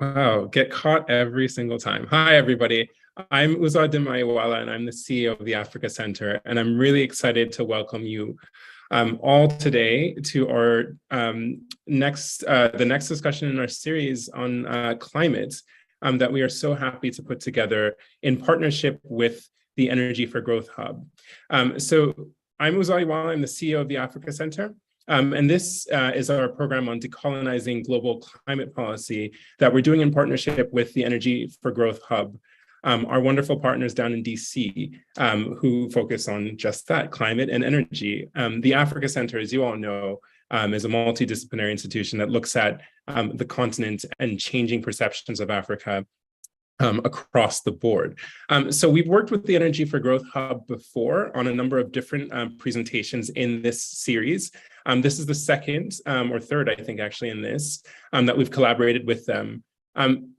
Wow, get caught every single time. Hi, everybody. I'm Uzodinma Iweala, and I'm the CEO of the Africa Center. And I'm really excited to welcome you all today to our the next discussion in our series on climate that we are so happy to put together in partnership with the Energy for Growth Hub. So I'm Uzodinma Iweala, I'm the CEO of the Africa Center. And this is our program on decolonizing global climate policy that we're doing in partnership with the Energy for Growth Hub, our wonderful partners down in DC who focus on just that, climate and energy. The Africa Center, as you all know, is a multidisciplinary institution that looks at the continent and changing perceptions of Africa across the board. So we've worked with the Energy for Growth Hub before on a number of different presentations in this series. This is the second or third, I think, actually, in this that we've collaborated with them.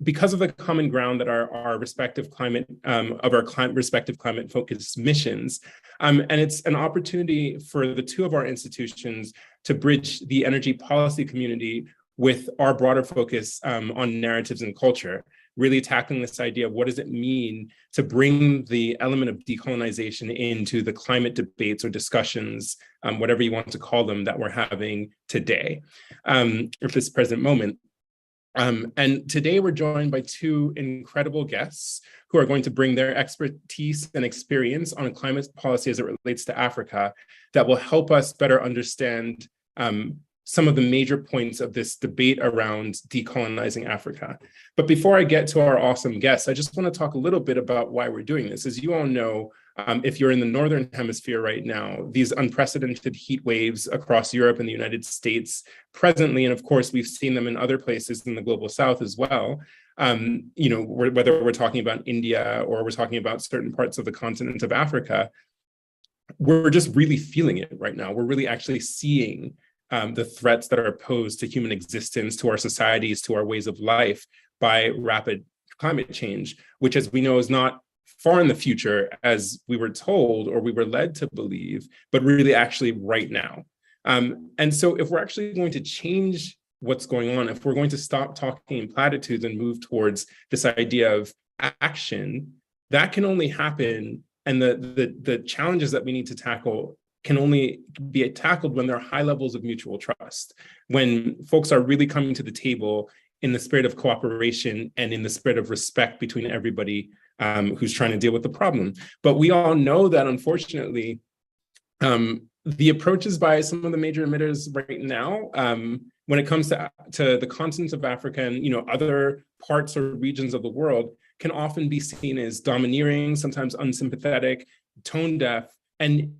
Because of the common ground that our respective respective climate-focused missions, and it's an opportunity for the two of our institutions to bridge the energy policy community with our broader focus on narratives and culture, really tackling this idea of what does it mean to bring the element of decolonization into the climate debates or discussions, whatever you want to call them, that we're having today, or this present moment. And today we're joined by two incredible guests who are going to bring their expertise and experience on climate policy as it relates to Africa that will help us better understand some of the major points of this debate around decolonizing Africa. But before I get to our awesome guests, I just want to talk a little bit about why we're doing this. As you all know, if you're in the Northern Hemisphere right now, these unprecedented heat waves across Europe and the United States presently, and of course, we've seen them in other places in the global South as well, whether we're talking about India or we're talking about certain parts of the continent of Africa, we're just really feeling it right now. We're really actually seeing the threats that are posed to human existence, to our societies, to our ways of life by rapid climate change, which, as we know, is not far in the future, as we were told or we were led to believe, but really actually right now. And so if we're actually going to change what's going on, if we're going to stop talking in platitudes and move towards this idea of action, that can only happen, and the challenges that we need to tackle can only be tackled when there are high levels of mutual trust, when folks are really coming to the table in the spirit of cooperation and in the spirit of respect between everybody who's trying to deal with the problem. But we all know that, unfortunately, the approaches by some of the major emitters right now, when it comes to the continent of Africa and other parts or regions of the world, can often be seen as domineering, sometimes unsympathetic, tone deaf, and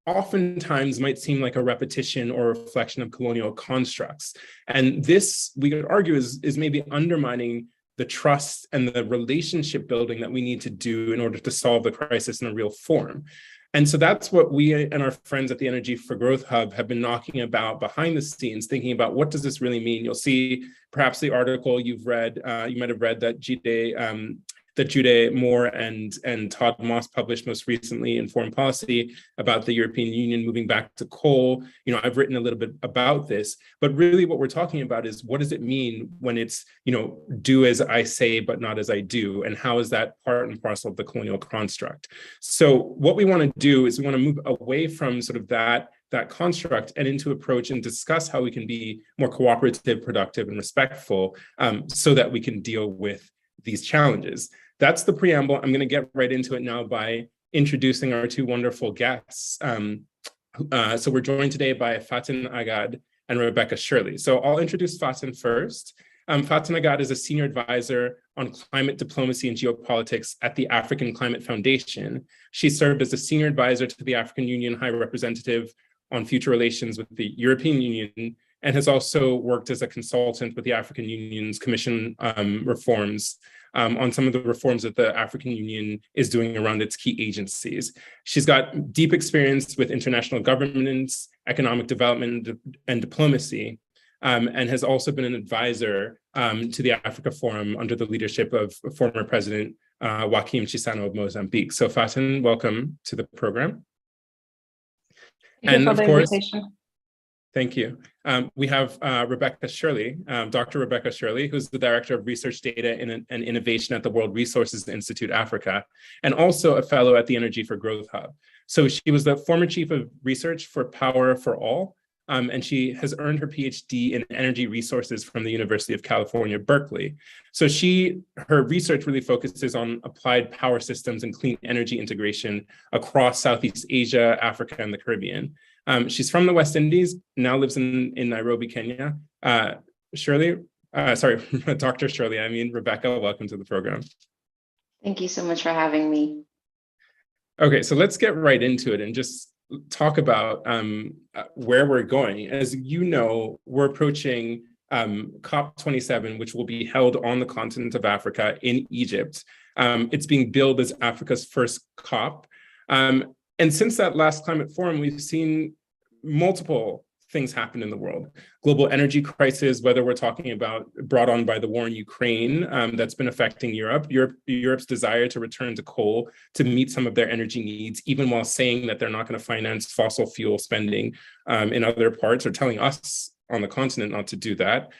oftentimes might seem like a repetition or a reflection of colonial constructs. And this, we could argue, is maybe undermining the trust and the relationship building that we need to do in order to solve the crisis in a real form. And so that's what we and our friends at the Energy for Growth Hub have been knocking about behind the scenes, thinking about what does this really mean? You'll see perhaps the article you've read, you might have read that Jude Moore and Todd Moss published most recently in Foreign Policy about the European Union moving back to coal. I've written a little bit about this, but really what we're talking about is, what does it mean when it's, do as I say, but not as I do? And how is that part and parcel of the colonial construct? So what we want to do is we want to move away from sort of that construct and into approach and discuss how we can be more cooperative, productive, and respectful so that we can deal with these challenges. That's the preamble. I'm going to get right into it now by introducing our two wonderful guests. So we're joined today by Faten Aggad and Rebekah Shirley. So I'll introduce Faten first. Faten Aggad is a senior advisor on climate diplomacy and geopolitics at the African Climate Foundation. She served as a senior advisor to the African Union High Representative on future relations with the European Union, and has also worked as a consultant with the African Union's Commission reforms on some of the reforms that the African Union is doing around its key agencies. She's got deep experience with international governance, economic development, and diplomacy, and has also been an advisor to the Africa Forum under the leadership of former President Joaquim Chissano of Mozambique. So Faten, welcome to the program. Thank you for the invitation. Thank you. We have Rebekah Shirley, Dr. Rebekah Shirley, who's the Director of Research Data and Innovation at the World Resources Institute Africa, and also a fellow at the Energy for Growth Hub. So she was the former Chief of Research for Power for All, and she has earned her PhD in energy resources from the University of California, Berkeley. So her research really focuses on applied power systems and clean energy integration across Southeast Asia, Africa, and the Caribbean. She's from the West Indies, now lives in Nairobi, Kenya. Dr. Shirley, Rebekah, welcome to the program. Thank you so much for having me. Okay, so let's get right into it and just talk about where we're going. As you know, we're approaching COP27, which will be held on the continent of Africa in Egypt. It's being billed as Africa's first COP. And since that last climate forum, we've seen multiple things happen in the world. Global energy crisis, whether we're talking about brought on by the war in Ukraine, that's been affecting Europe's desire to return to coal to meet some of their energy needs, even while saying that they're not going to finance fossil fuel spending in other parts, or telling us on the continent not to do that.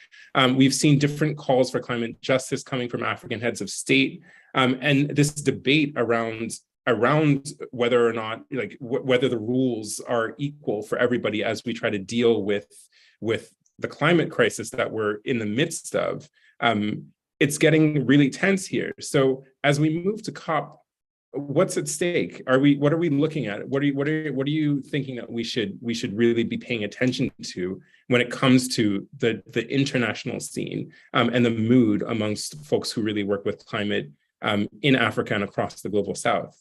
We've seen different calls for climate justice coming from African heads of state, and this debate around whether or not, whether the rules are equal for everybody as we try to deal with the climate crisis that we're in the midst of. It's getting really tense here. So as we move to COP, what's at stake? What are we looking at? What are you thinking that we should really be paying attention to when it comes to the international scene and the mood amongst folks who really work with climate in Africa and across the global South?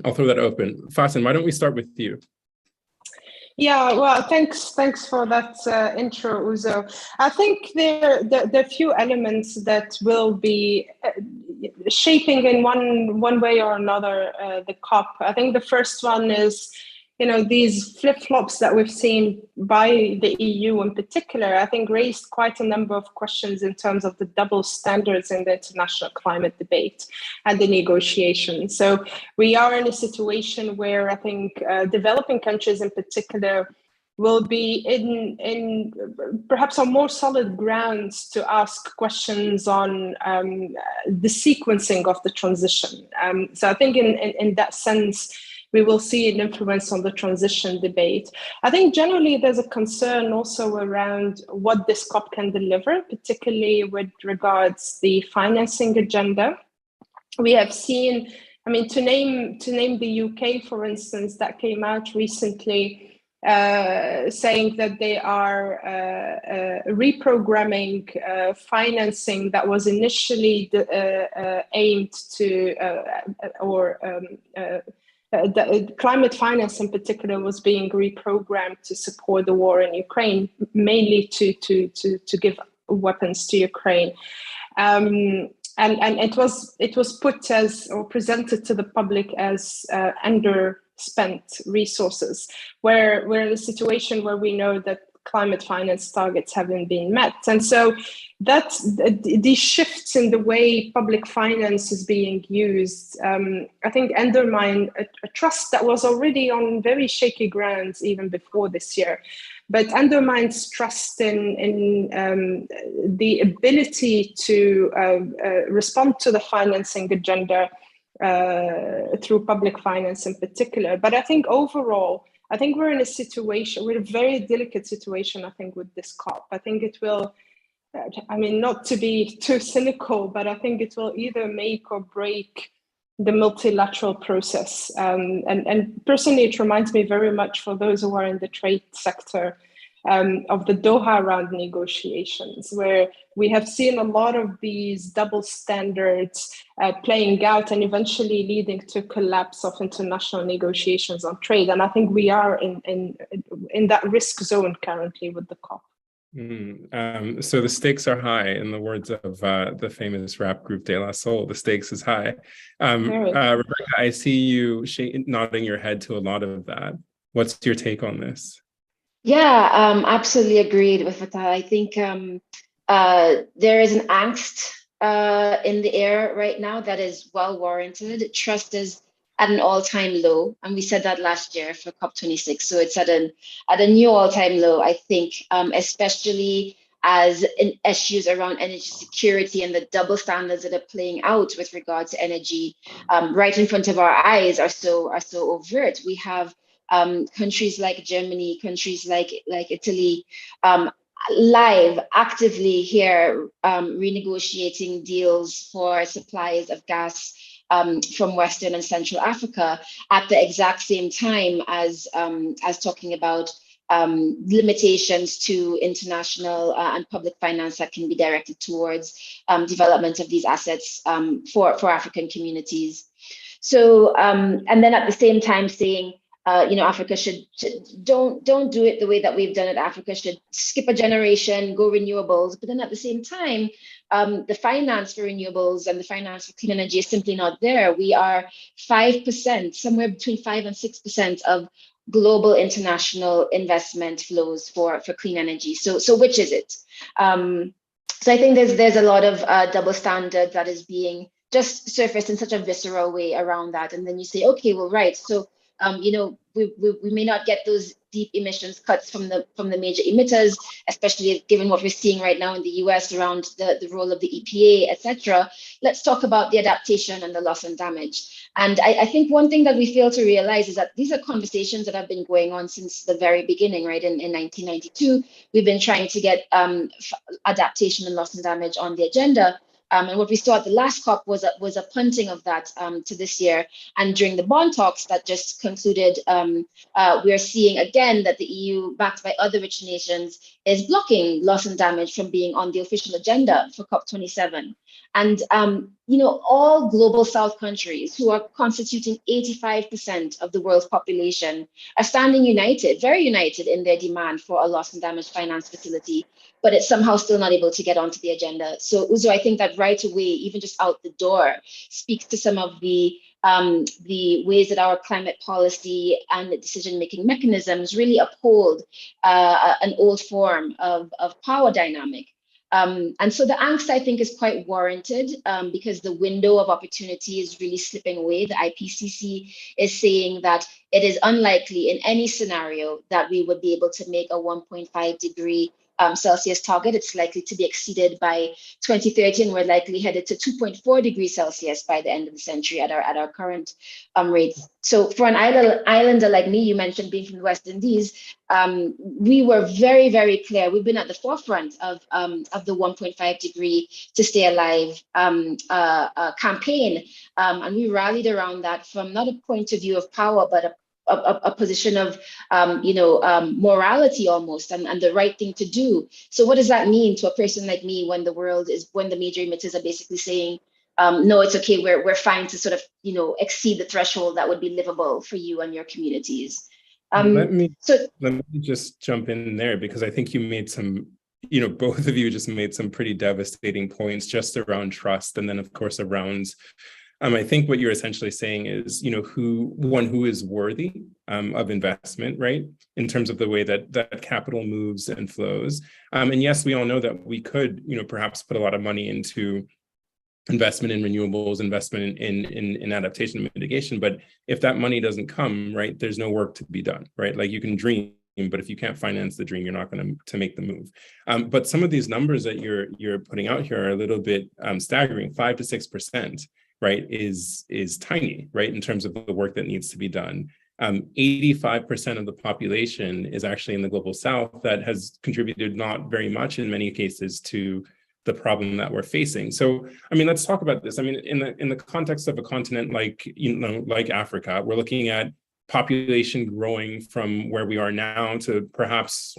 I'll throw that open. Faten, why don't we start with you? Yeah, well, thanks for that intro, Uzo. I think there are a few elements that will be shaping in one way or another the COP. I think the first one is, these flip-flops that we've seen by the EU in particular, I think raised quite a number of questions in terms of the double standards in the international climate debate and the negotiations. So we are in a situation where I think developing countries in particular will be in perhaps on more solid grounds to ask questions on the sequencing of the transition. So I think in that sense, we will see an influence on the transition debate. I think generally there's a concern also around what this COP can deliver, particularly with regards the financing agenda. We have seen, to name the UK, for instance, that came out recently saying that they are reprogramming financing that was initially aimed to, the climate finance in particular was being reprogrammed to support the war in Ukraine, mainly to give weapons to Ukraine. And it was put as, or presented to the public as underspent resources, where we're in a situation where we know that climate finance targets haven't been met. And so that's these shifts in the way public finance is being used, I think undermine a trust that was already on very shaky grounds even before this year, but undermines trust in the ability to respond to the financing agenda through public finance in particular. But I think overall, I think we're in a situation, we're in a very delicate situation, I think, with this COP. I think it will, not to be too cynical, but I think it will either make or break the multilateral process. And personally, it reminds me very much, for those who are in the trade sector, of the Doha round negotiations, where we have seen a lot of these double standards playing out and eventually leading to collapse of international negotiations on trade. And I think we are in that risk zone currently with the COP. So the stakes are high, in the words of the famous rap group De La Soul. The stakes is high. Rebekah, I see you nodding your head to a lot of that. What's your take on this? Yeah, absolutely agreed with Fatah. I think there is an angst in the air right now that is well warranted. Trust is at an all-time low, and we said that last year for COP26. So it's at a new all-time low, I think, especially as issues around energy security and the double standards that are playing out with regard to energy right in front of our eyes are so overt. We have countries like Germany, countries like Italy, live actively here renegotiating deals for supplies of gas from Western and Central Africa at the exact same time as talking about limitations to international and public finance that can be directed towards development of these assets for African communities. So, and then at the same time saying, Africa should don't do it the way that we've done it. Africa should skip a generation, go renewables. But then at the same time, the finance for renewables and the finance for clean energy is simply not there. We are 5%, somewhere between 5 and 6% of global international investment flows for clean energy. So which is it? So I think there's a lot of double standard that is being just surfaced in such a visceral way around that. And then you say, okay, well, right. So we may not get those deep emissions cuts from the major emitters, especially given what we're seeing right now in the US around the role of the EPA, etc. Let's talk about the adaptation and the loss and damage. And I think one thing that we fail to realize is that these are conversations that have been going on since the very beginning, right? In 1992, we've been trying to get adaptation and loss and damage on the agenda. And what we saw at the last COP was a punting of that to this year. And during the bond talks that just concluded, we are seeing again that the EU, backed by other rich nations, is blocking loss and damage from being on the official agenda for COP27. And all global South countries, who are constituting 85% of the world's population, are standing united, very united in their demand for a loss and damage finance facility, but it's somehow still not able to get onto the agenda. So Uzo, I think that right away, even just out the door, speaks to some of the ways that our climate policy and the decision-making mechanisms really uphold an old form of power dynamic. And so the angst, I think, is quite warranted because the window of opportunity is really slipping away. The IPCC is saying that it is unlikely in any scenario that we would be able to make a 1.5 degree Celsius target. It's likely to be exceeded by 2030, and we're likely headed to 2.4 degrees Celsius by the end of the century at our current rates. So for an islander like me, you mentioned being from the West Indies, we were very, very clear. We've been at the forefront of the 1.5 degree to stay alive campaign, and we rallied around that from not a point of view of power, but a position of morality almost, and the right thing to do. So what does that mean to a person like me when the major emitters are basically saying, no, it's okay, we're fine to sort of exceed the threshold that would be livable for you and your communities? Let me just jump in there, because I think you made some, both of you just made some pretty devastating points just around trust, and then of course around I think what you're essentially saying is, who is worthy of investment, right? In terms of the way that capital moves and flows. And yes, we all know that we could, perhaps put a lot of money into investment in renewables, investment in adaptation and mitigation. But if that money doesn't come, right, there's no work to be done, right? Like you can dream, but if you can't finance the dream, you're not going to make the move. But some of these numbers that you're putting out here are a little bit staggering. 5 to 6%. Right, is tiny, right, in terms of the work that needs to be done. 85% of the population is actually in the global South that has contributed not very much in many cases to the problem that we're facing. So, let's talk about this. In the context of a continent like Africa, we're looking at population growing from where we are now to perhaps,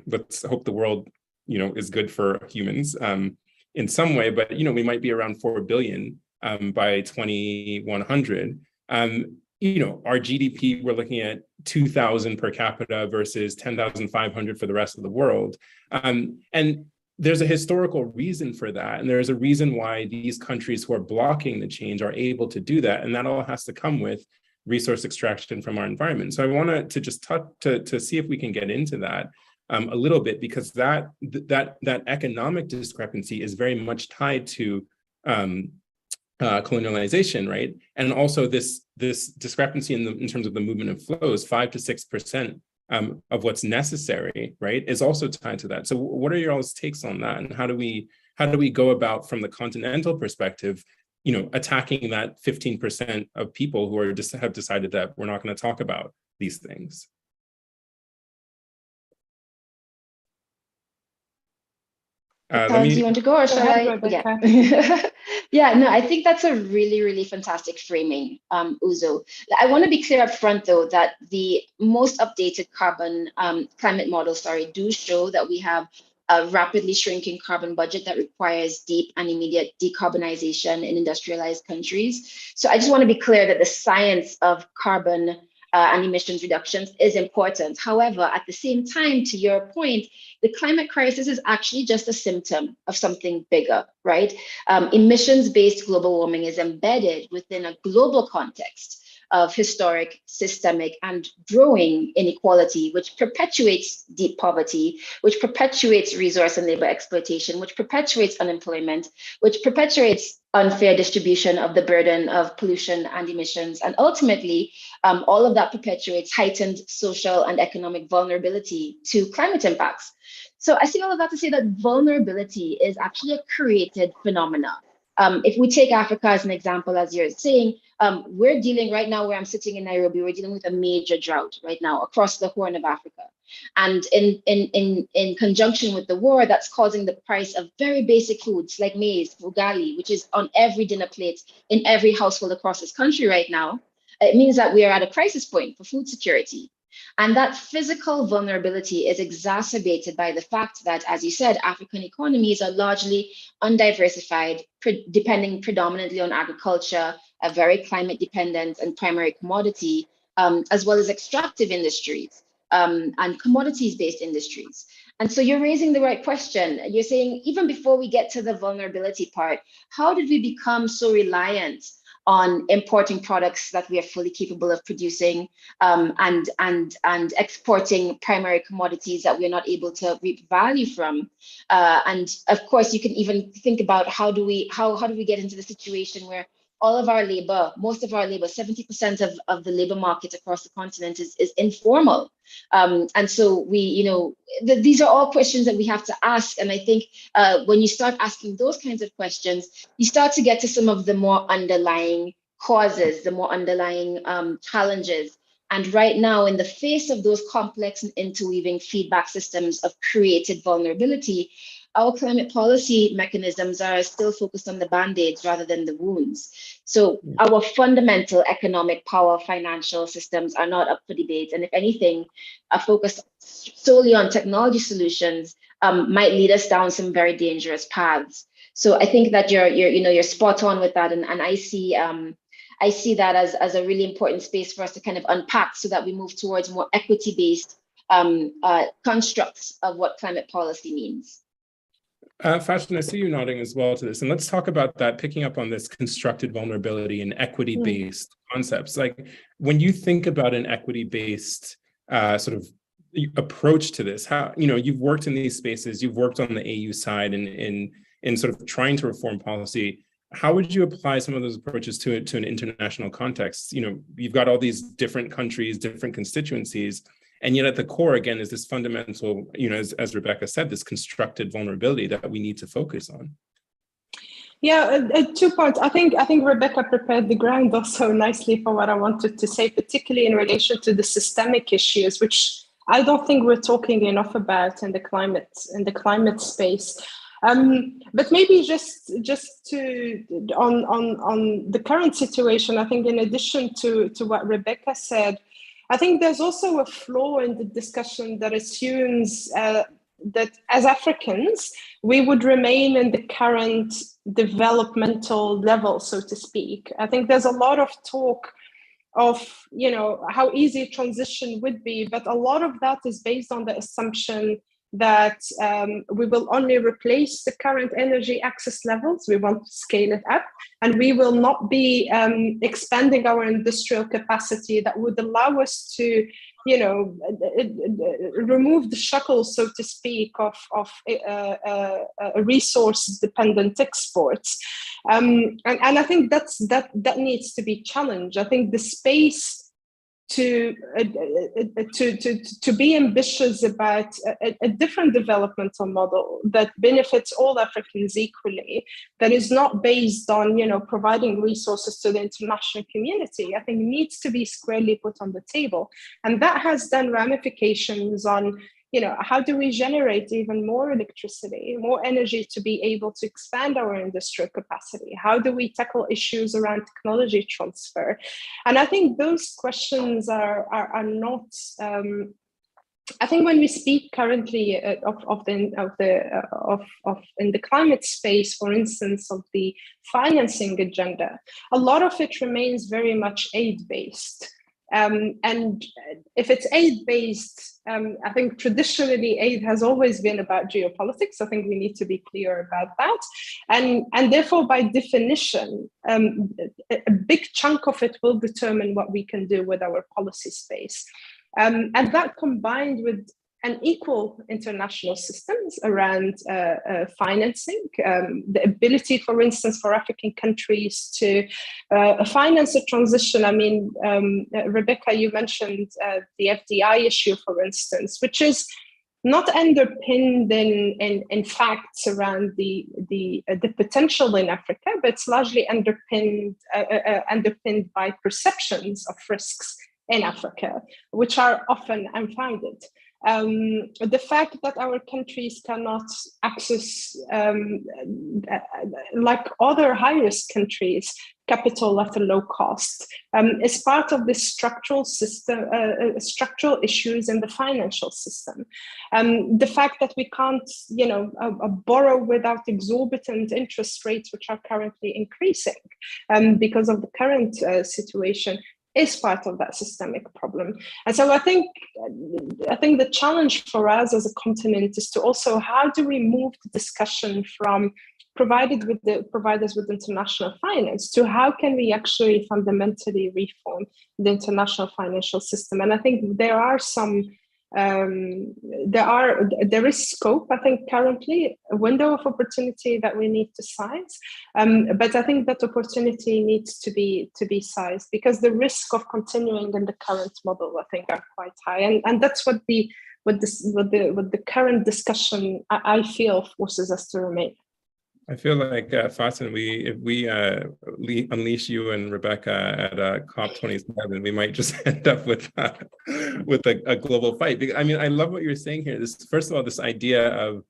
let's hope the world, is good for humans in some way, but, we might be around 4 billion by 2100. Our GDP, we're looking at 2,000 per capita versus 10,500 for the rest of the world. And there's a historical reason for that. And there's a reason why these countries who are blocking the change are able to do that. And that all has to come with resource extraction from our environment. So I wanted to just to see if we can get into that a little bit, because that economic discrepancy is very much tied to colonialization, right? And also this discrepancy in terms of the movement of flows, 5 to 6% of what's necessary, right, is also tied to that. So what are your all's takes on that, and how do we go about, from the continental perspective, attacking that 15% of people who have decided that we're not going to talk about these things? Do you want to go, or shall I? Yeah. Yeah, no, I think that's a really, really fantastic framing, Uzo. I want to be clear up front, though, that the most updated climate models, do show that we have a rapidly shrinking carbon budget that requires deep and immediate decarbonization in industrialized countries. So I just want to be clear that the science of carbon and emissions reductions is important. However, at the same time, to your point, the climate crisis is actually just a symptom of something bigger, right? Emissions-based global warming is embedded within a global context of historic, systemic, and growing inequality, which perpetuates deep poverty, which perpetuates resource and labor exploitation, which perpetuates unemployment, which perpetuates unfair distribution of the burden of pollution and emissions. And ultimately, all of that perpetuates heightened social and economic vulnerability to climate impacts. So I say all of that to say that vulnerability is actually a created phenomena. If we take Africa as an example, as you're saying, we're dealing right now where I'm sitting in Nairobi, we're dealing with a major drought right now across the Horn of Africa. And in conjunction with the war, that's causing the price of very basic foods like maize, ugali, which is on every dinner plate in every household across this country right now. It means that we are at a crisis point for food security. And that physical vulnerability is exacerbated by the fact that, as you said, African economies are largely undiversified, depending predominantly on agriculture, a very climate dependent and primary commodity, as well as extractive industries and commodities-based industries. And so you're raising the right question. You're saying, even before we get to the vulnerability part, how did we become so reliant on importing products that we are fully capable of producing, and exporting primary commodities that we're not able to reap value from? And of course, you can even think about how do we get into the situation where all of our labor, most of our labor, 70% of the labor market across the continent is informal. And so these are all questions that we have to ask. And I think when you start asking those kinds of questions, you start to get to some of the more underlying causes, the more underlying challenges. And right now, in the face of those complex and interweaving feedback systems of created vulnerability, our climate policy mechanisms are still focused on the band-aids rather than the wounds. So our fundamental economic power, financial systems are not up for debate. And if anything, a focus solely on technology solutions might lead us down some very dangerous paths. So I think that you're spot on with that. And I see that as a really important space for us to kind of unpack so that we move towards more equity-based constructs of what climate policy means. Faten, I see you nodding as well to this. And let's talk about that, picking up on this constructed vulnerability and equity-based concepts. Like when you think about an equity-based sort of approach to this, how, you've worked in these spaces, you've worked on the AU side and in sort of trying to reform policy. How would you apply some of those approaches to an international context? You've got all these different countries, different constituencies. And yet at the core, again, is this fundamental, as Rebekah said, this constructed vulnerability that we need to focus on. Yeah, 2 points. I think Rebekah prepared the ground also nicely for what I wanted to say, particularly in relation to the systemic issues, which I don't think we're talking enough about in the climate space. But maybe just to on the current situation, I think in addition to what Rebekah said, I think there's also a flaw in the discussion that assumes that as Africans, we would remain in the current developmental level, so to speak. I think there's a lot of talk of, how easy transition would be, but a lot of that is based on the assumption that we will only replace the current energy access levels. We want to scale it up, and we will not be expanding our industrial capacity that would allow us to, remove the shackles, so to speak, of resource-dependent exports. And I think that needs to be challenged. I think the space to be ambitious about a different developmental model that benefits all Africans equally, that is not based on providing resources to the international community, I think needs to be squarely put on the table. And that has then ramifications on how do we generate even more electricity, more energy to be able to expand our industrial capacity? How do we tackle issues around technology transfer? And I think those questions are not. I think when we speak currently in the climate space, for instance, of the financing agenda, a lot of it remains very much aid-based. And if it's aid-based, I think traditionally aid has always been about geopolitics. I think we need to be clear about that. And therefore, by definition, a big chunk of it will determine what we can do with our policy space. And that combined with unequal international systems around financing, the ability, for instance, for African countries to finance a transition. I mean, Rebecca, you mentioned the FDI issue, for instance, which is not underpinned in facts around the potential in Africa, but it's largely underpinned by perceptions of risks in Africa, which are often unfounded. The fact that our countries cannot access, like other high-risk countries, capital at a low cost is part of this structural structural issues in the financial system. The fact that we can't, borrow without exorbitant interest rates, which are currently increasing because of the current situation, is part of that systemic problem. And so I think the challenge for us as a continent is to also, how do we move the discussion from providers with international finance to how can we actually fundamentally reform the international financial system? And I think there are some there is scope, I think, currently, a window of opportunity that we need to size. But I think that opportunity needs to be sized, because the risk of continuing in the current model, I think, are quite high. And that's what the current discussion, I feel, forces us to remain. I feel like, Faten, if we unleash you and Rebecca at COP27, we might just end up with a global fight. I mean, I love what you're saying here. First of all, this idea of,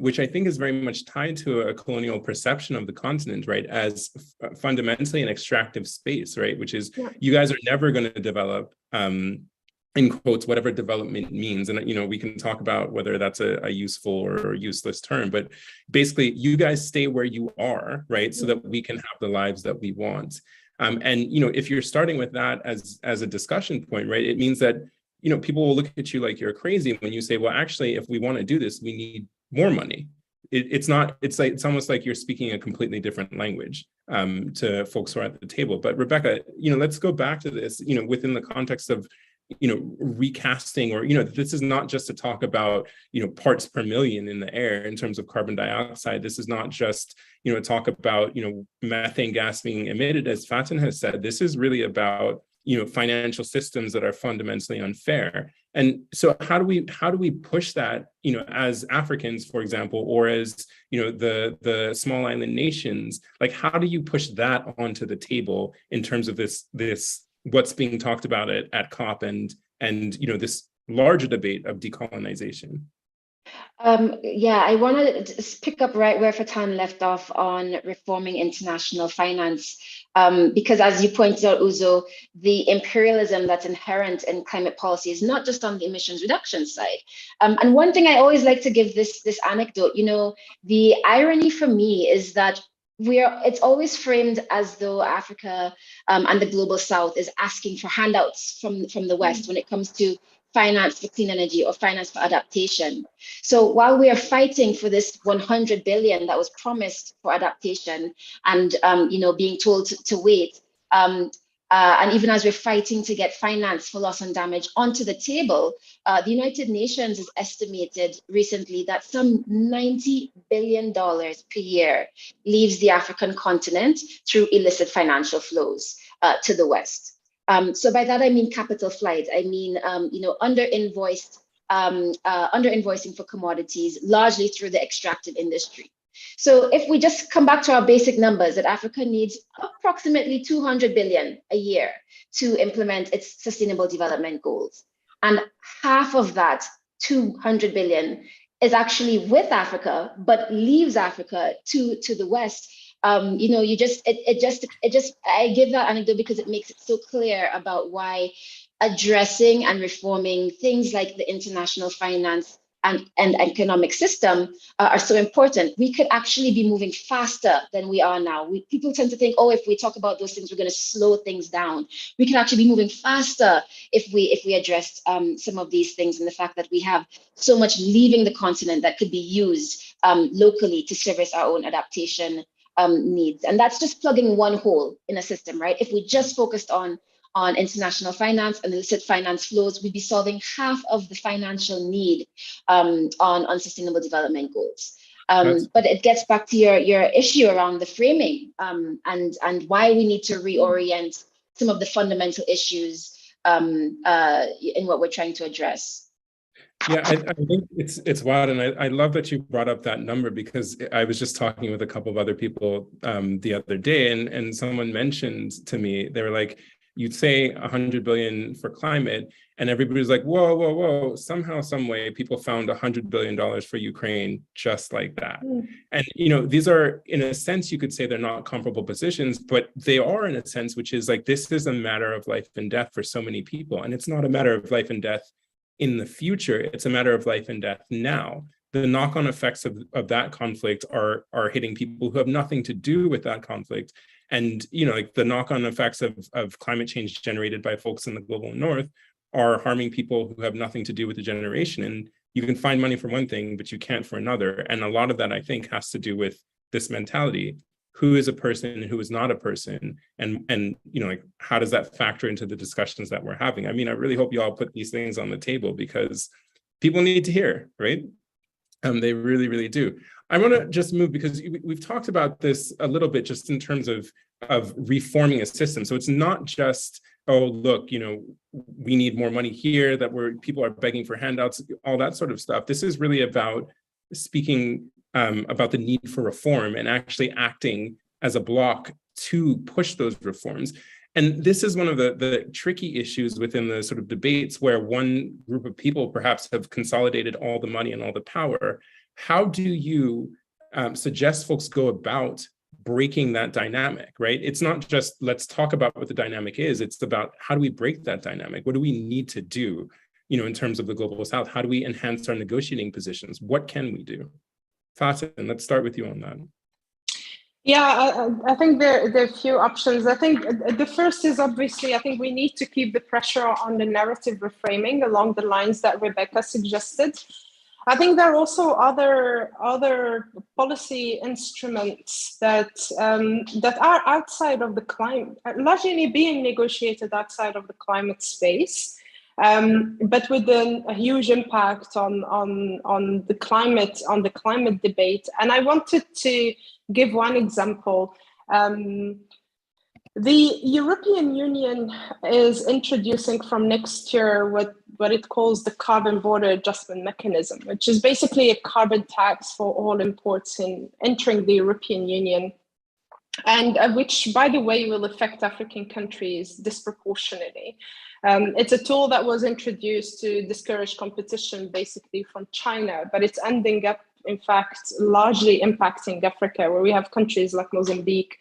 which I think is very much tied to a colonial perception of the continent, right, as fundamentally an extractive space, right, which is, you guys are never going to develop, in quotes, whatever development means. And, we can talk about whether that's a useful or useless term, but basically you guys stay where you are, right? So that we can have the lives that we want. And, if you're starting with that as a discussion point, right, it means that, people will look at you like you're crazy when you say, well, actually, if we want to do this, we need more money. It's almost like you're speaking a completely different language to folks who are at the table. But Rebecca, let's go back to this, within the context of, recasting, or, this is not just to talk about, parts per million in the air in terms of carbon dioxide. This is not just, talk about, methane gas being emitted, as Faten has said. This is really about, financial systems that are fundamentally unfair. And so how do we push that, as Africans, for example, or as, the small island nations, like, how do you push that onto the table in terms of this what's being talked about at COP and this larger debate of decolonization? I want to pick up right where Faten left off on reforming international finance, because as you pointed out, Uzo, the imperialism that's inherent in climate policy is not just on the emissions reduction side. And one thing I always like to give this anecdote, the irony for me is that it's always framed as though Africa and the global South is asking for handouts from the West when it comes to finance for clean energy or finance for adaptation. So while we are fighting for this 100 billion that was promised for adaptation and being told to wait, and even as we're fighting to get finance for loss and damage onto the table, the United Nations has estimated recently that some $90 billion per year leaves the African continent through illicit financial flows to the West. So by that, I mean capital flight. I mean, underinvoicing for commodities, largely through the extractive industry. So if we just come back to our basic numbers, that Africa needs approximately 200 billion a year to implement its sustainable development goals. And half of that 200 billion is actually with Africa, but leaves Africa to the West. I give that anecdote because it makes it so clear about why addressing and reforming things like the international finance and economic system are so important, we could actually be moving faster than we are now. People tend to think, oh, if we talk about those things, we're going to slow things down. We can actually be moving faster if we address some of these things, and the fact that we have so much leaving the continent that could be used locally to service our own adaptation needs. And that's just plugging one hole in a system, right? If we just focused on international finance and illicit finance flows, we'd be solving half of the financial need on sustainable development goals. But it gets back to your issue around the framing and why we need to reorient some of the fundamental issues in what we're trying to address. Yeah, I think it's wild, and I love that you brought up that number, because I was just talking with a couple of other people the other day, and someone mentioned to me, they were like, you'd say 100 billion for climate, and everybody was like, whoa, whoa, whoa. Somehow, some way, people found $100 billion for Ukraine just like that. And, these are, in a sense, you could say they're not comparable positions, but they are in a sense, which is like, this is a matter of life and death for so many people. And it's not a matter of life and death in the future, it's a matter of life and death now. The knock-on effects of that conflict are hitting people who have nothing to do with that conflict. And, like the knock-on effects of climate change generated by folks in the global north are harming people who have nothing to do with the generation. And you can find money for one thing, but you can't for another. And a lot of that, I think, has to do with this mentality. Who is a person and who is not a person? And like, how does that factor into the discussions that we're having? I mean, I really hope you all put these things on the table, because people need to hear, right? They really, really do. I want to just move, because we've talked about this a little bit just in terms of reforming a system. So it's not just, oh, look, we need more money here, that people are begging for handouts, all that sort of stuff. This is really about speaking about the need for reform and actually acting as a bloc to push those reforms. And this is one of the tricky issues within the sort of debates, where one group of people perhaps have consolidated all the money and all the power. How do you suggest folks go about breaking that dynamic, right? It's not just, let's talk about what the dynamic is. It's about, how do we break that dynamic? What do we need to do, in terms of the global South? How do we enhance our negotiating positions? What can we do? Faten, let's start with you on that. Yeah, I think there are a few options. I think the first is, obviously, I think we need to keep the pressure on the narrative reframing along the lines that Rebekah suggested. I think there are also other policy instruments that are outside of the climate, largely being negotiated outside of the climate space, but with a huge impact on the climate debate. And I wanted to give one example. The European Union is introducing from next year what it calls the carbon border adjustment mechanism, which is basically a carbon tax for all imports entering the European Union, and which, by the way, will affect African countries disproportionately. It's a tool that was introduced to discourage competition, basically, from China, but it's ending up, in fact, largely impacting Africa, where we have countries like Mozambique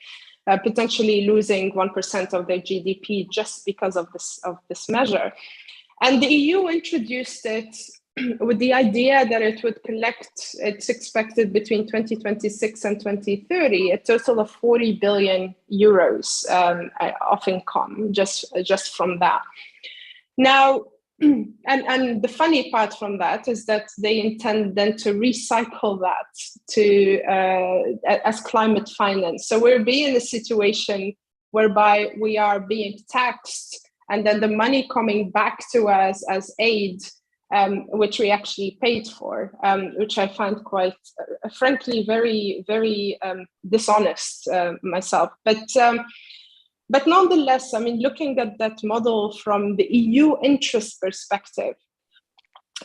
potentially losing 1% of their GDP just because of this measure. And the EU introduced it with the idea that it would collect, it's expected between 2026 and 2030, a total of 40 billion euros of income just from that. Now, and the funny part from that is that they intend then to recycle that to as climate finance. So we're being in a situation whereby we are being taxed, and then the money coming back to us as aid, which we actually paid for, which I find quite, frankly, very, very dishonest myself. But nonetheless, I mean, looking at that model from the EU interest perspective,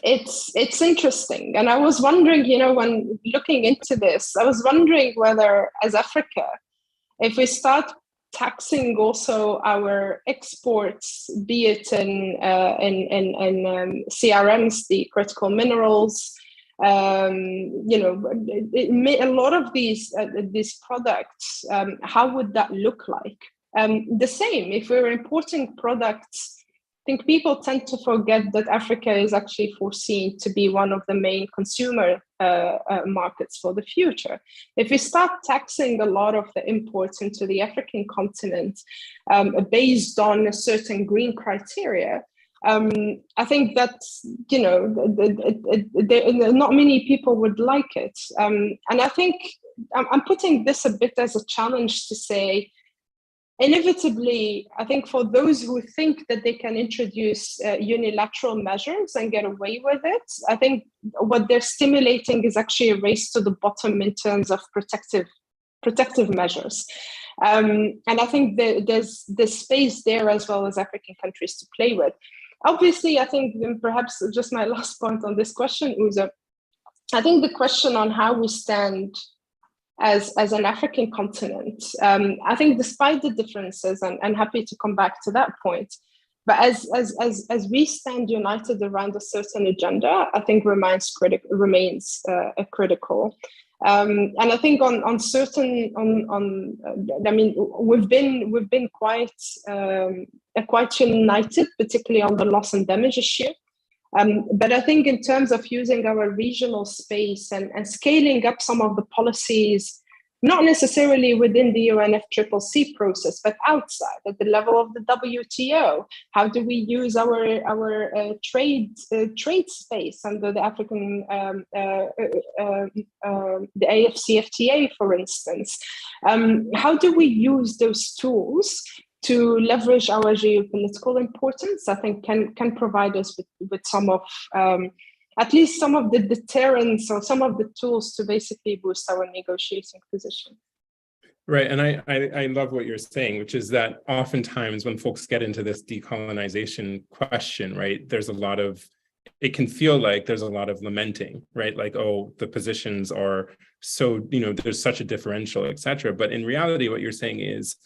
it's interesting. And I was wondering, when looking into this, I was wondering whether, as Africa, if we start taxing also our exports, be it in CRMs, the critical minerals, a lot of these products, how would that look like? The same if we're importing products think people tend to forget that Africa is actually foreseen to be one of the main consumer markets for the future. If we start taxing a lot of the imports into the African continent based on a certain green criteria, I think that, you know, not many people would like it. And I think I'm putting this a bit as a challenge to say, inevitably, I think for those who think that they can introduce unilateral measures and get away with it, I think what they're stimulating is actually a race to the bottom in terms of protective measures. And I think there's space there as well as African countries to play with. Obviously, I think perhaps just my last point on this question, Uzo, I think the question on how we stand as an African continent, I think despite the differences, and I'm happy to come back to that point, but as we stand united around a certain agenda, I think remains critical. And I think I mean, we've been quite united, particularly on the loss and damage issue. But I think in terms of using our regional space and scaling up some of the policies, not necessarily within the UNFCCC process, but outside at the level of the WTO, how do we use our trade space under the African the AFCFTA, for instance? How do we use those tools to leverage our geopolitical importance? I think can provide us with some of at least some of the deterrence or some of the tools to basically boost our negotiating position. Right, and I love what you're saying, which is that oftentimes when folks get into this decolonization question, right, it can feel like there's a lot of lamenting, right? Like, oh, the positions are so, you know, there's such a differential, et cetera. But in reality, what you're saying is,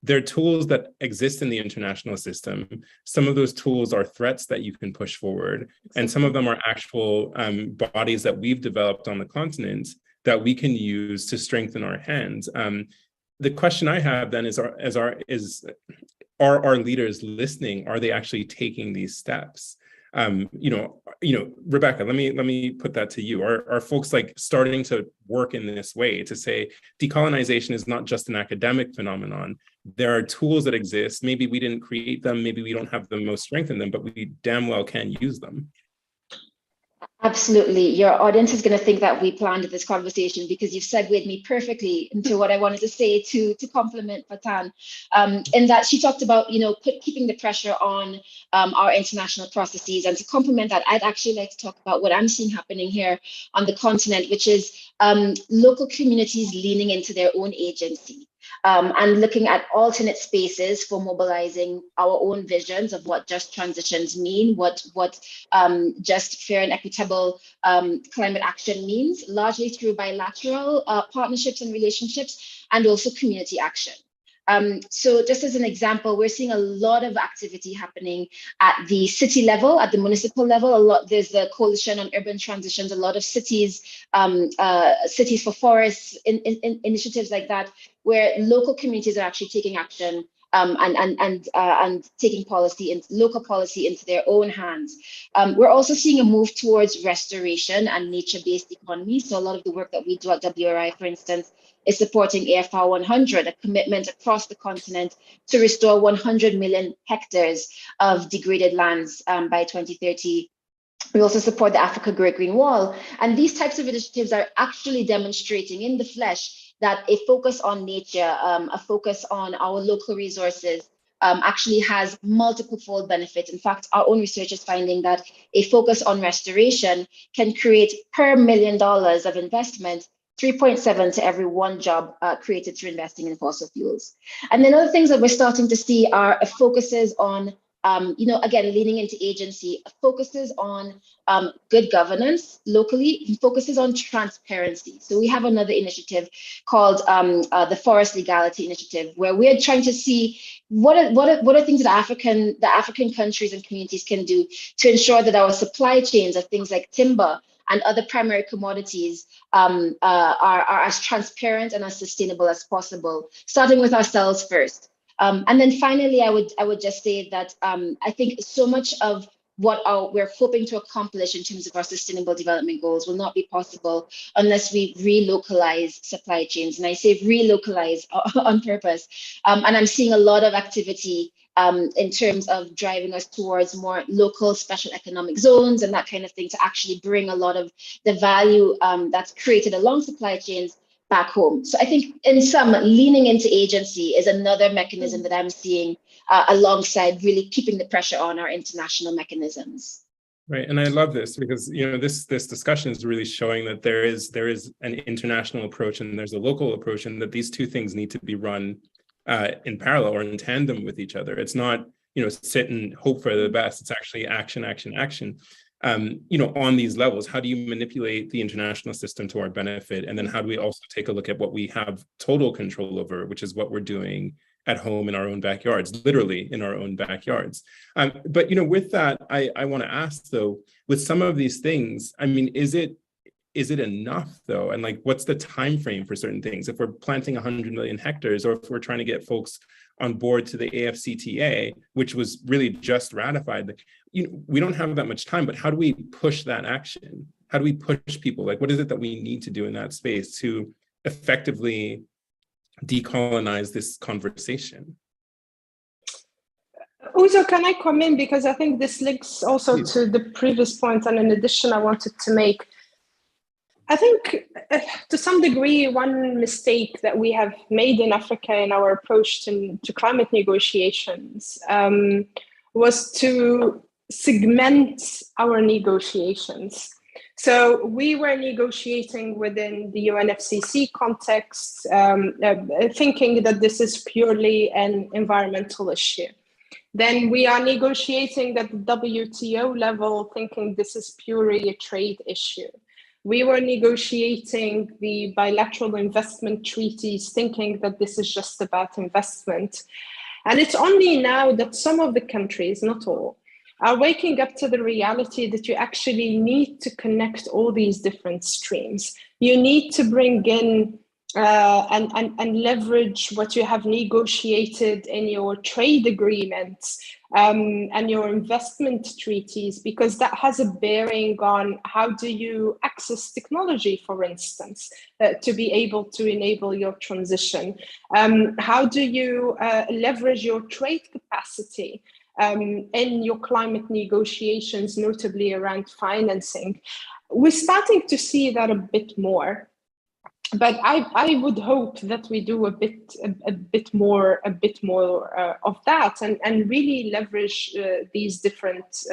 there are tools that exist in the international system. Some of those tools are threats that you can push forward, and some of them are actual bodies that we've developed on the continent that we can use to strengthen our hands. The question I have then is, are our leaders listening? Are they actually taking these steps? You know, Rebekah, let me put that to you. Are folks like starting to work in this way to say decolonization is not just an academic phenomenon? There are tools that exist. Maybe we didn't create them. Maybe we don't have the most strength in them, but we damn well can use them. Absolutely. Your audience is going to think that we planned this conversation because you've segued me perfectly into what I wanted to say to complement Faten, in that she talked about, you know, keeping the pressure on our international processes. And to complement that, I'd actually like to talk about what I'm seeing happening here on the continent, which is local communities leaning into their own agency. And looking at alternate spaces for mobilizing our own visions of what just transitions mean, what just fair and equitable climate action means, largely through bilateral partnerships and relationships, and also community action. So just as an example, we're seeing a lot of activity happening at the city level, at the municipal level. There's the Coalition on Urban Transitions, a lot of cities, cities for forests, initiatives like that, where local communities are actually taking action and taking local policy into their own hands. We're also seeing a move towards restoration and nature-based economy. So a lot of the work that we do at WRI, for instance, is supporting AFR 100, a commitment across the continent to restore 100 million hectares of degraded lands by 2030. We also support the Africa Great Green Wall. And these types of initiatives are actually demonstrating in the flesh that a focus on nature, a focus on our local resources, actually has multiple fold benefits. In fact, our own research is finding that a focus on restoration can create per $1 million of investment 3.7 to every one job created through investing in fossil fuels. And then other things that we're starting to see are focuses on, you know, again, leaning into agency, focuses on good governance locally, focuses on transparency. So we have another initiative called the Forest Legality Initiative, where we're trying to see what are things that the African countries and communities can do to ensure that our supply chains of things like timber and other primary commodities are as transparent and as sustainable as possible, starting with ourselves first. And then finally, I would just say that I think so much of what we're hoping to accomplish in terms of our sustainable development goals will not be possible unless we relocalize supply chains. And I say relocalize on purpose. And I'm seeing a lot of activity in terms of driving us towards more local special economic zones and that kind of thing to actually bring a lot of the value that's created along supply chains back home. So I think in sum, leaning into agency is another mechanism that I'm seeing alongside really keeping the pressure on our international mechanisms. Right, and I love this because this discussion is really showing that there is an international approach and there's a local approach, and that these two things need to be run in parallel or in tandem with each other. It's not sit and hope for the best. It's actually action, action, action. On these levels, how do you manipulate the international system to our benefit? And then how do we also take a look at what we have total control over, which is what we're doing at home in our own backyards, literally in our own backyards. But with that, I want to ask though, with some of these things, I mean, is it enough though? And like, what's the time frame for certain things? If we're planting 100 million hectares, or if we're trying to get folks on board to the AFCTA, which was really just ratified, we don't have that much time, but how do we push that action? How do we push people? Like, what is it that we need to do in that space to effectively decolonize this conversation? Uzo, can I come in? Because I think this links also to the previous point, and in addition, I wanted to make. I think to some degree, one mistake that we have made in Africa in our approach to climate negotiations was to segment our negotiations. So we were negotiating within the UNFCCC context, thinking that this is purely an environmental issue. Then we are negotiating at the WTO level, thinking this is purely a trade issue. We were negotiating the bilateral investment treaties, thinking that this is just about investment. And it's only now that some of the countries, not all, are waking up to the reality that you actually need to connect all these different streams. You need to bring in and leverage what you have negotiated in your trade agreements and your investment treaties, because that has a bearing on how do you access technology, for instance, to be able to enable your transition. How do you leverage your trade capacity in your climate negotiations, notably around financing? We're starting to see that a bit more. But I would hope that we do a bit more of that and really leverage these different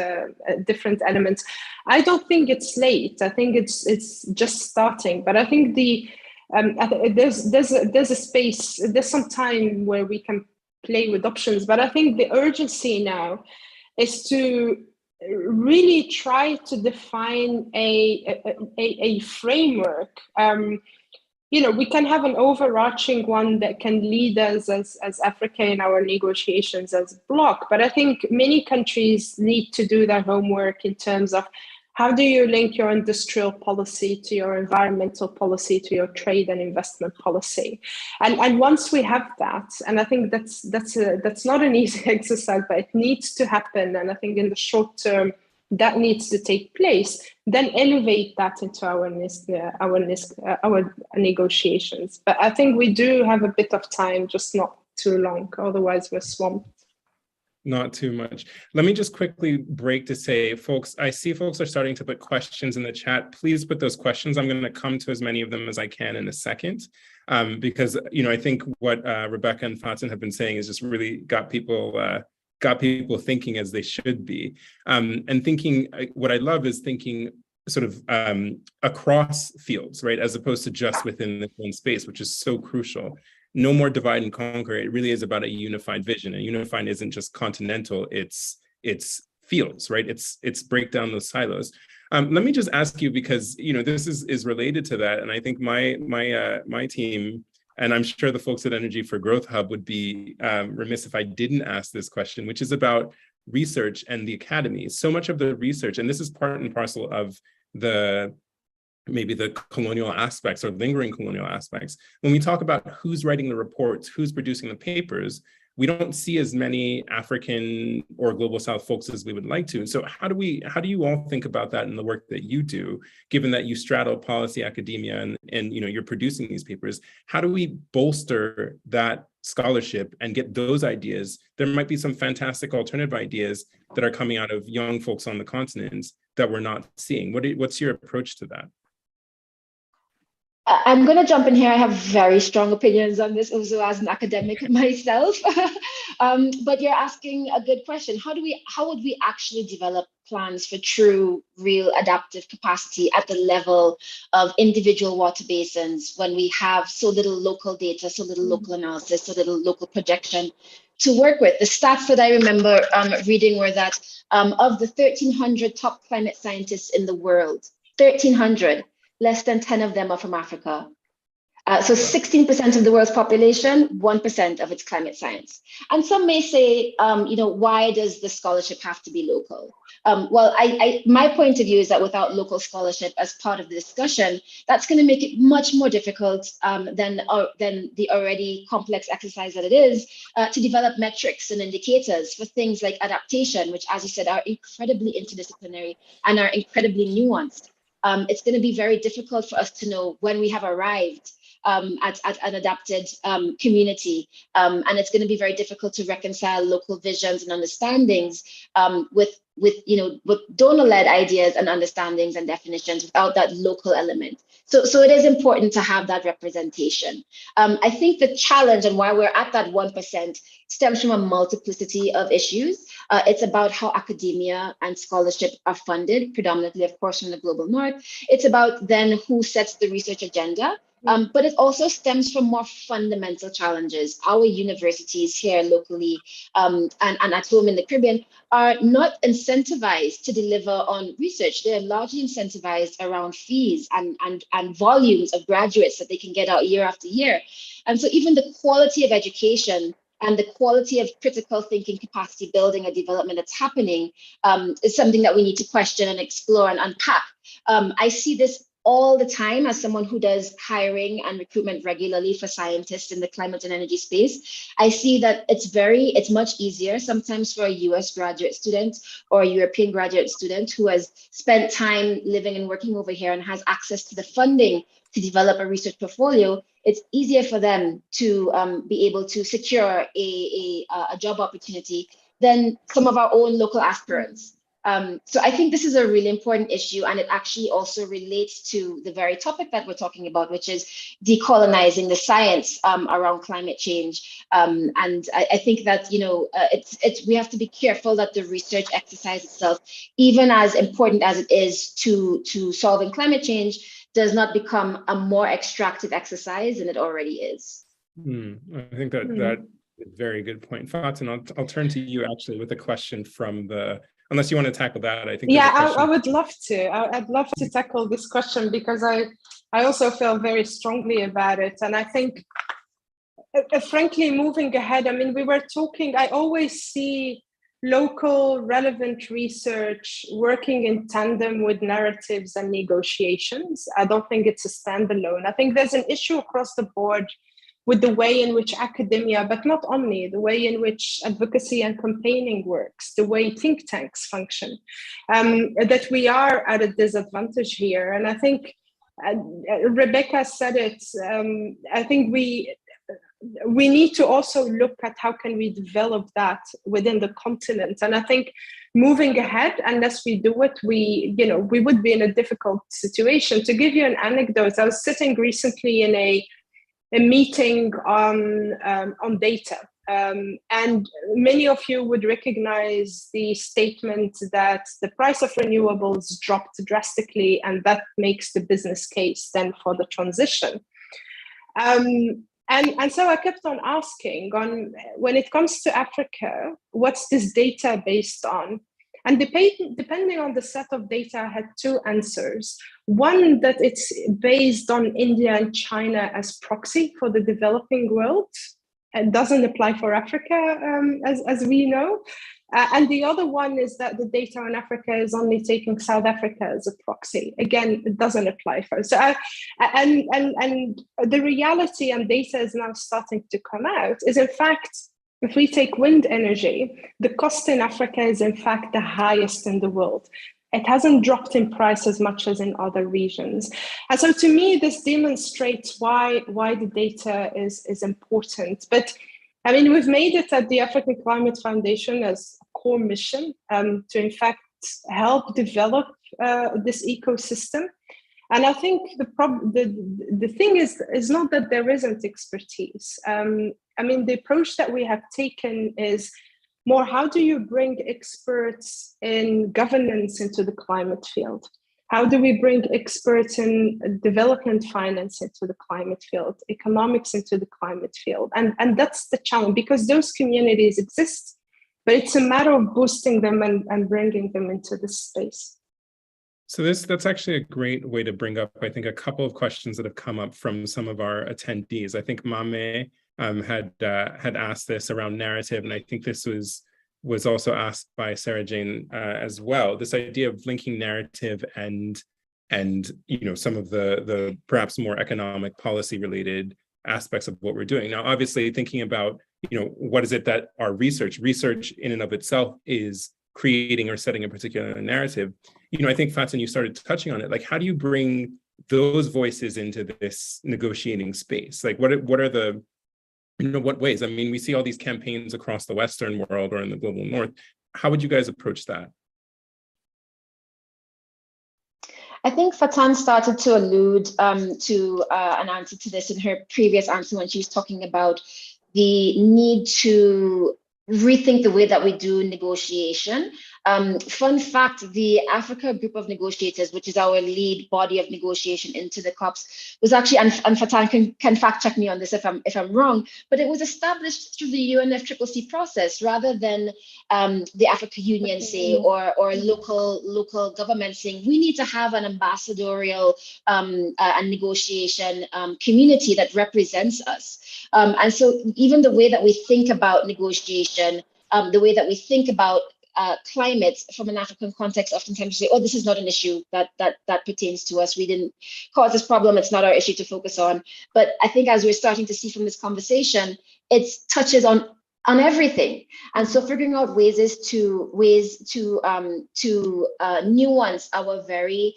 elements. I don't think it's late. I think it's just starting. But I think there's a space. There's some time where we can play with options. But I think the urgency now is to really try to define a framework. We can have an overarching one that can lead us as Africa in our negotiations as a bloc, but I think many countries need to do their homework in terms of how do you link your industrial policy to your environmental policy, to your trade and investment policy. And once we have that, and I think that's not an easy exercise, but it needs to happen. And I think in the short term, that needs to take place, then elevate that into our negotiations. But I think we do have a bit of time, just not too long, otherwise we're swamped. Not too much. Let me just quickly break to say, folks, I see folks are starting to put questions in the chat. Please put those questions. I'm going to come to as many of them as I can in a second, because I think what Rebekah and Faten have been saying is just really got people thinking as they should be. And thinking, what I love is thinking sort of across fields, right? As opposed to just within the one space, which is so crucial. No more divide and conquer. It really is about a unified vision. And unified isn't just continental, it's fields, right? It's break down those silos. Let me just ask you, because this is related to that. And I think my team, and I'm sure the folks at Energy for Growth Hub would be remiss if I didn't ask this question, which is about research and the academy. So much of the research, and this is part and parcel of maybe the colonial aspects or lingering colonial aspects. When we talk about who's writing the reports, who's producing the papers, we don't see as many African or global South folks as we would like to. So how do you all think about that in the work that you do, given that you straddle policy, academia, and you're producing these papers? How do we bolster that scholarship and get those ideas? There might be some fantastic alternative ideas that are coming out of young folks on the continents that we're not seeing. What's your approach to that? I'm going to jump in here. I have very strong opinions on this also as an academic myself. But you're asking a good question. How would we actually develop plans for true, real adaptive capacity at the level of individual water basins when we have so little local data, so little local analysis, so little local projection to work with? The stats that I remember reading were that of the 1,300 top climate scientists in the world, 1,300, less than 10 of them are from Africa. So 16% of the world's population, 1% of its climate science. And some may say, why does the scholarship have to be local? Well, my point of view is that without local scholarship as part of the discussion, that's going to make it much more difficult than the already complex exercise that it is to develop metrics and indicators for things like adaptation, which, as you said, are incredibly interdisciplinary and are incredibly nuanced. It's going to be very difficult for us to know when we have arrived at an adapted community. And it's going to be very difficult to reconcile local visions and understandings with donor-led ideas and understandings and definitions without that local element. So it is important to have that representation. I think the challenge and why we're at that 1% stems from a multiplicity of issues. It's about how academia and scholarship are funded, predominantly, of course, from the global north. It's about then who sets the research agenda. But it also stems from more fundamental challenges. Our universities here locally and at home in the Caribbean are not incentivized to deliver on research. They're largely incentivized around fees and volumes of graduates that they can get out year after year. And so even the quality of education and the quality of critical thinking, capacity building and development that's happening is something that we need to question and explore and unpack. I see this all the time as someone who does hiring and recruitment regularly for scientists in the climate and energy space. I see that it's much easier sometimes for a US graduate student or a European graduate student who has spent time living and working over here and has access to the funding to develop a research portfolio. It's easier for them to be able to secure a job opportunity than some of our own local aspirants. So I think this is a really important issue, and it actually also relates to the very topic that we're talking about, which is decolonizing the science around climate change. And I think that we have to be careful that the research exercise itself, even as important as it is to solving climate change, does not become a more extractive exercise than it already is. I think that is a very good point. Faten, I'll turn to you actually with a question from the. Unless you want to tackle that, I think. Yeah, I would love to. I'd love to tackle this question because I also feel very strongly about it. And I think, frankly, moving ahead, I mean, we were talking, I always see local relevant research working in tandem with narratives and negotiations. I don't think it's a standalone. I think there's an issue across the board with the way in which academia, but not only, the way in which advocacy and campaigning works, the way think tanks function, that we are at a disadvantage here. And I think Rebekah said it, I think we need to also look at how can we develop that within the continent. And I think moving ahead, unless we do it, we would be in a difficult situation. To give you an anecdote, I was sitting recently in a meeting on data. And many of you would recognize the statement that the price of renewables dropped drastically, and that makes the business case then for the transition. And so I kept on asking, when it comes to Africa, what's this data based on? And depending on the set of data, I had two answers. One, that it's based on India and China as proxy for the developing world. It doesn't apply for Africa, as we know. And the other one is that the data on Africa is only taking South Africa as a proxy. Again, it doesn't apply for us. So and the reality, and data is now starting to come out, is in fact, if we take wind energy, the cost in Africa is in fact the highest in the world. It hasn't dropped in price as much as in other regions. And so to me, this demonstrates why the data is important. But I mean, we've made it at the African Climate Foundation as a core mission to in fact help develop this ecosystem. And I think the thing is not that there isn't expertise. I mean, the approach that we have taken is more, how do you bring experts in governance into the climate field? How do we bring experts in development finance into the climate field, economics into the climate field? And that's the challenge, because those communities exist, but it's a matter of boosting them and bringing them into this space. So that's actually a great way to bring up, I think, a couple of questions that have come up from some of our attendees. I think Mame had asked this around narrative, and I think this was also asked by Sarah Jane as well. This idea of linking narrative and some of the perhaps more economic policy related aspects of what we're doing. Now, obviously, thinking about what is it that our research in and of itself is creating or setting a particular narrative. I think, Faten, you started touching on it. Like, how do you bring those voices into this negotiating space? Like, what are the, what ways? I mean, we see all these campaigns across the Western world or in the global North. How would you guys approach that? I think Faten started to allude to an answer to this in her previous answer when she was talking about the need to rethink the way that we do negotiation. Fun fact, the Africa Group of Negotiators, which is our lead body of negotiation into the COPs, was actually, and Faten can fact check me on this if I'm wrong, but it was established through the UNFCCC process rather than the Africa Union, say, or local government saying, we need to have an ambassadorial and negotiation community that represents us. And so even the way that we think about negotiation, the way that we think about climate from an African context, oftentimes we say, oh, this is not an issue that pertains to us. We didn't cause this problem. It's not our issue to focus on. But I think as we're starting to see from this conversation, it touches on everything. And so figuring out ways to nuance our very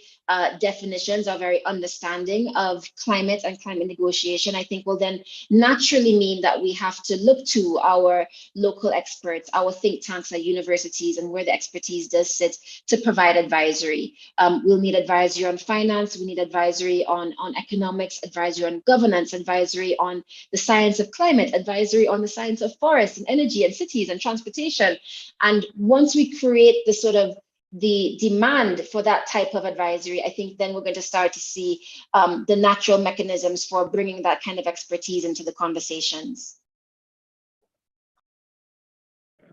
definitions, our very understanding of climate and climate negotiation, I think will then naturally mean that we have to look to our local experts, our think tanks at universities and where the expertise does sit to provide advisory. We'll need advisory on finance, we need advisory on economics, advisory on governance, advisory on the science of climate, advisory on the science of forests and energy and cities and transportation. And once we create the sort of the demand for that type of advisory, I think then we're going to start to see the natural mechanisms for bringing that kind of expertise into the conversations.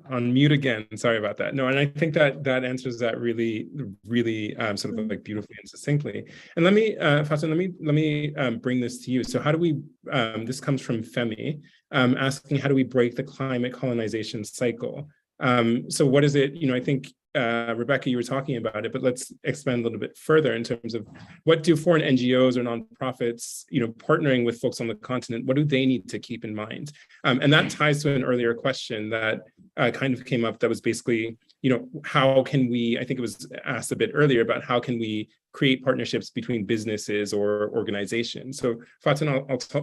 On mute again, sorry about that. No, and I think that answers that really sort of like beautifully and succinctly. And let me, Faten, let me bring this to you. So how do we, this comes from Femi, asking how do we break the climate colonization cycle? So what is it, I think, Rebekah, you were talking about it, but let's expand a little bit further in terms of what do foreign NGOs or nonprofits, partnering with folks on the continent, what do they need to keep in mind? And that ties to an earlier question that kind of came up that was basically, how can we, I think it was asked a bit earlier about how can we create partnerships between businesses or organizations? So Faten,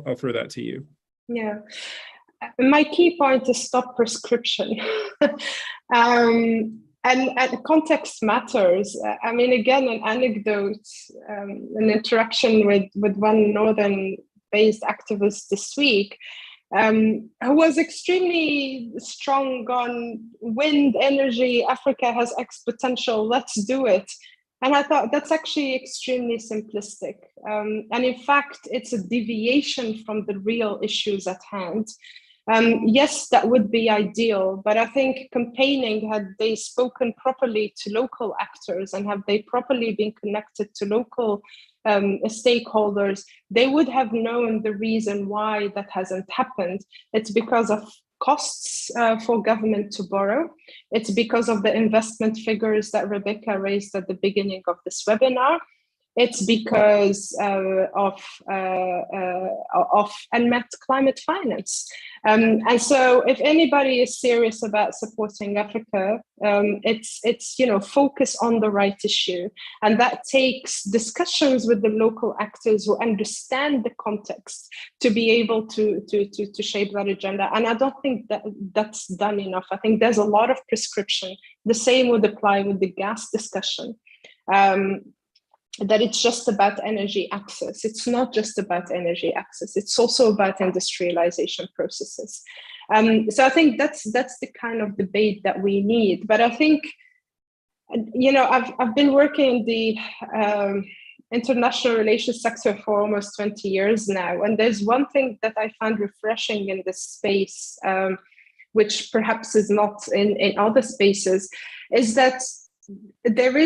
I'll throw that to you. Yeah. My key point is stop prescription. And context matters. I mean, again, an anecdote, an interaction with one northern-based activist this week, who was extremely strong on wind energy. Africa has X potential, let's do it. And I thought that's actually extremely simplistic. And in fact, it's a deviation from the real issues at hand. Yes, that would be ideal, but I think campaigning, had they spoken properly to local actors and have they properly been connected to local stakeholders, they would have known the reason why that hasn't happened. It's because of costs for government to borrow. It's because of the investment figures that Rebekah raised at the beginning of this webinar. it's because of unmet climate finance. And so if anybody is serious about supporting Africa, it's focus on the right issue. And that takes discussions with the local actors who understand the context to be able to shape that agenda. And I don't think that that's done enough. I think there's a lot of prescription. The same would apply with the gas discussion. That it's just about energy access. It's not just about energy access. It's also about industrialization processes. So I think that's the kind of debate that we need. But I think, I've been working in the international relations sector for almost 20 years now. And there's one thing that I find refreshing in this space, which perhaps is not in other spaces, is that there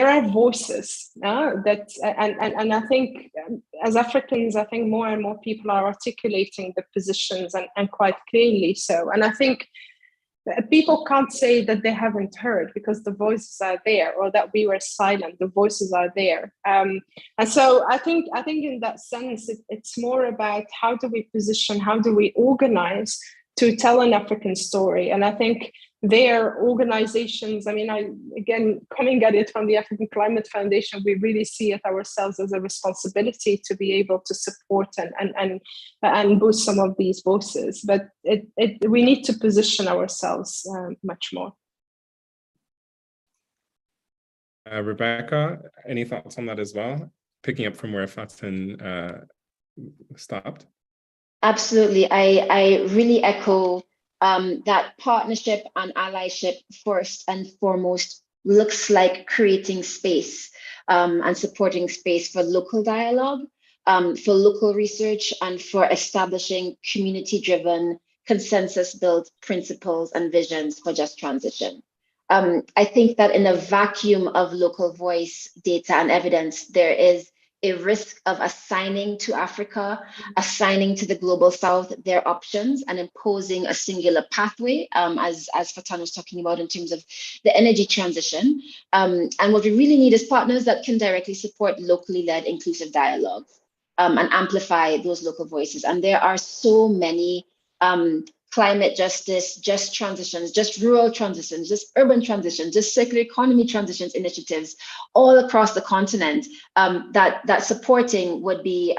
are voices that, and I think as Africans, I think more and more people are articulating the positions and quite clearly so. And I think people can't say that they haven't heard, because the voices are there, or that we were silent. The voices are there, and so I think in that sense, it's more about how do we position, how do we organize to tell an African story. And I think their organizations, again, coming at it from the African Climate Foundation, we really see it ourselves as a responsibility to be able to support and boost some of these voices. But we need to position ourselves much more. Rebekah, any thoughts on that as well? Picking up from where Faten stopped. Absolutely. I really echo that partnership and allyship first and foremost looks like creating space and supporting space for local dialogue, for local research, and for establishing community-driven, consensus-built principles and visions for just transition. I think that in a vacuum of local voice, data, and evidence, there is a risk of assigning to Africa, assigning to the global South their options, and imposing a singular pathway, as Faten was talking about in terms of the energy transition. And what we really need is partners that can directly support locally led inclusive dialogues and amplify those local voices. And there are so many climate justice, just transitions, just rural transitions, just urban transitions, just circular economy transitions initiatives all across the continent that supporting would be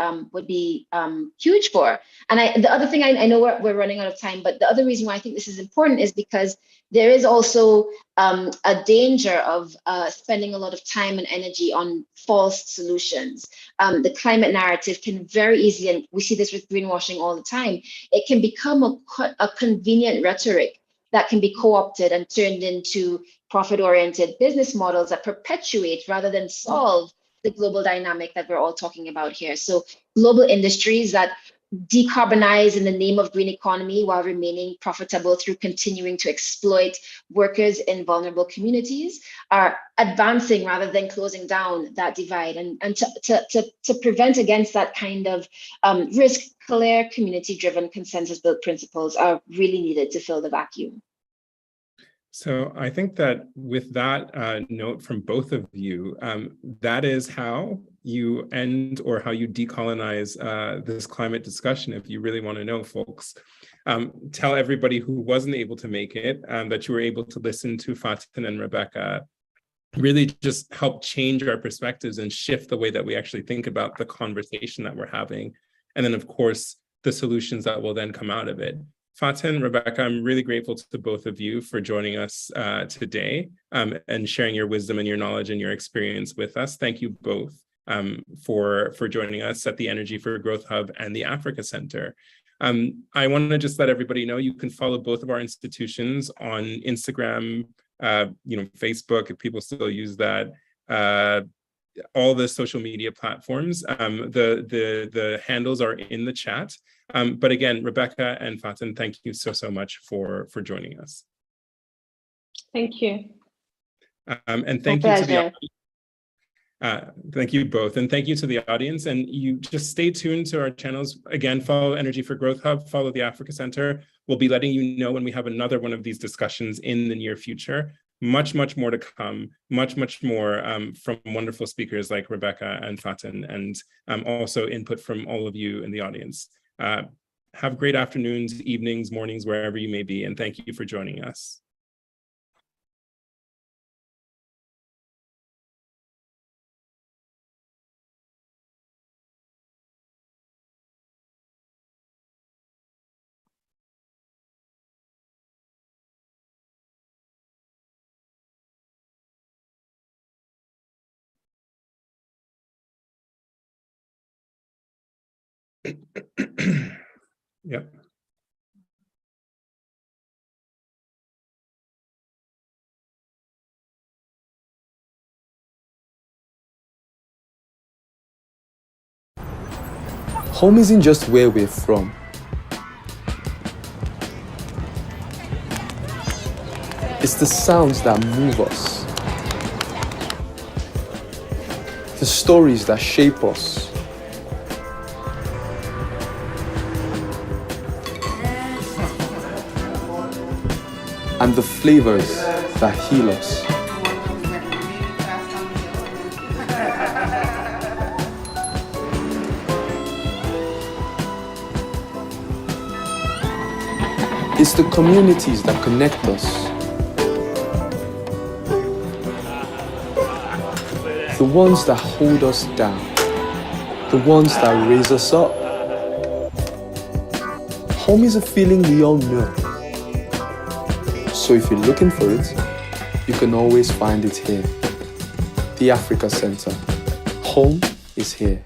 huge for. And the other thing, I know we're running out of time, but the other reason why I think this is important is because there is also a danger of spending a lot of time and energy on false solutions. The climate narrative can very easily, and we see this with greenwashing all the time, it can become a convenient rhetoric that can be co-opted and turned into profit-oriented business models that perpetuate rather than solve the global dynamic that we're all talking about here. So global industries that decarbonize in the name of green economy while remaining profitable through continuing to exploit workers in vulnerable communities are advancing rather than closing down that divide. And to prevent against that kind of risk, clear community-driven consensus-built principles are really needed to fill the vacuum. So I think that with that note from both of you, that is how you end or how you decolonize this climate discussion. If you really want to know, folks, tell everybody who wasn't able to make it that you were able to listen to Faten and Rebekah really just help change our perspectives and shift the way that we actually think about the conversation that we're having. And then, of course, the solutions that will then come out of it. Faten, Rebekah, I'm really grateful to both of you for joining us today and sharing your wisdom and your knowledge and your experience with us. Thank you both for joining us at the Energy for Growth Hub and the Africa Center. I want to just let everybody know you can follow both of our institutions on Instagram, Facebook, if people still use that, all the social media platforms. The handles are in the chat. But again, Rebekah and Faten, thank you so much for joining us. Thank you. And thank you to the thank you both, and thank you to the audience. And you just stay tuned to our channels. Again, follow Energy for Growth Hub, follow the Africa Center. We'll be letting you know when we have another one of these discussions in the near future. much more to come, much more from wonderful speakers like Rebekah and Faten, and also input from all of you in the audience. Have great afternoons, evenings, mornings, wherever you may be, and thank you for joining us. Yep. Home isn't just where we're from. It's the sounds that move us, the stories that shape us, and the flavors that heal us. It's the communities that connect us, the ones that hold us down, the ones that raise us up. Home is a feeling we all know. So if you're looking for it, you can always find it here. The Africa Center. Home is here.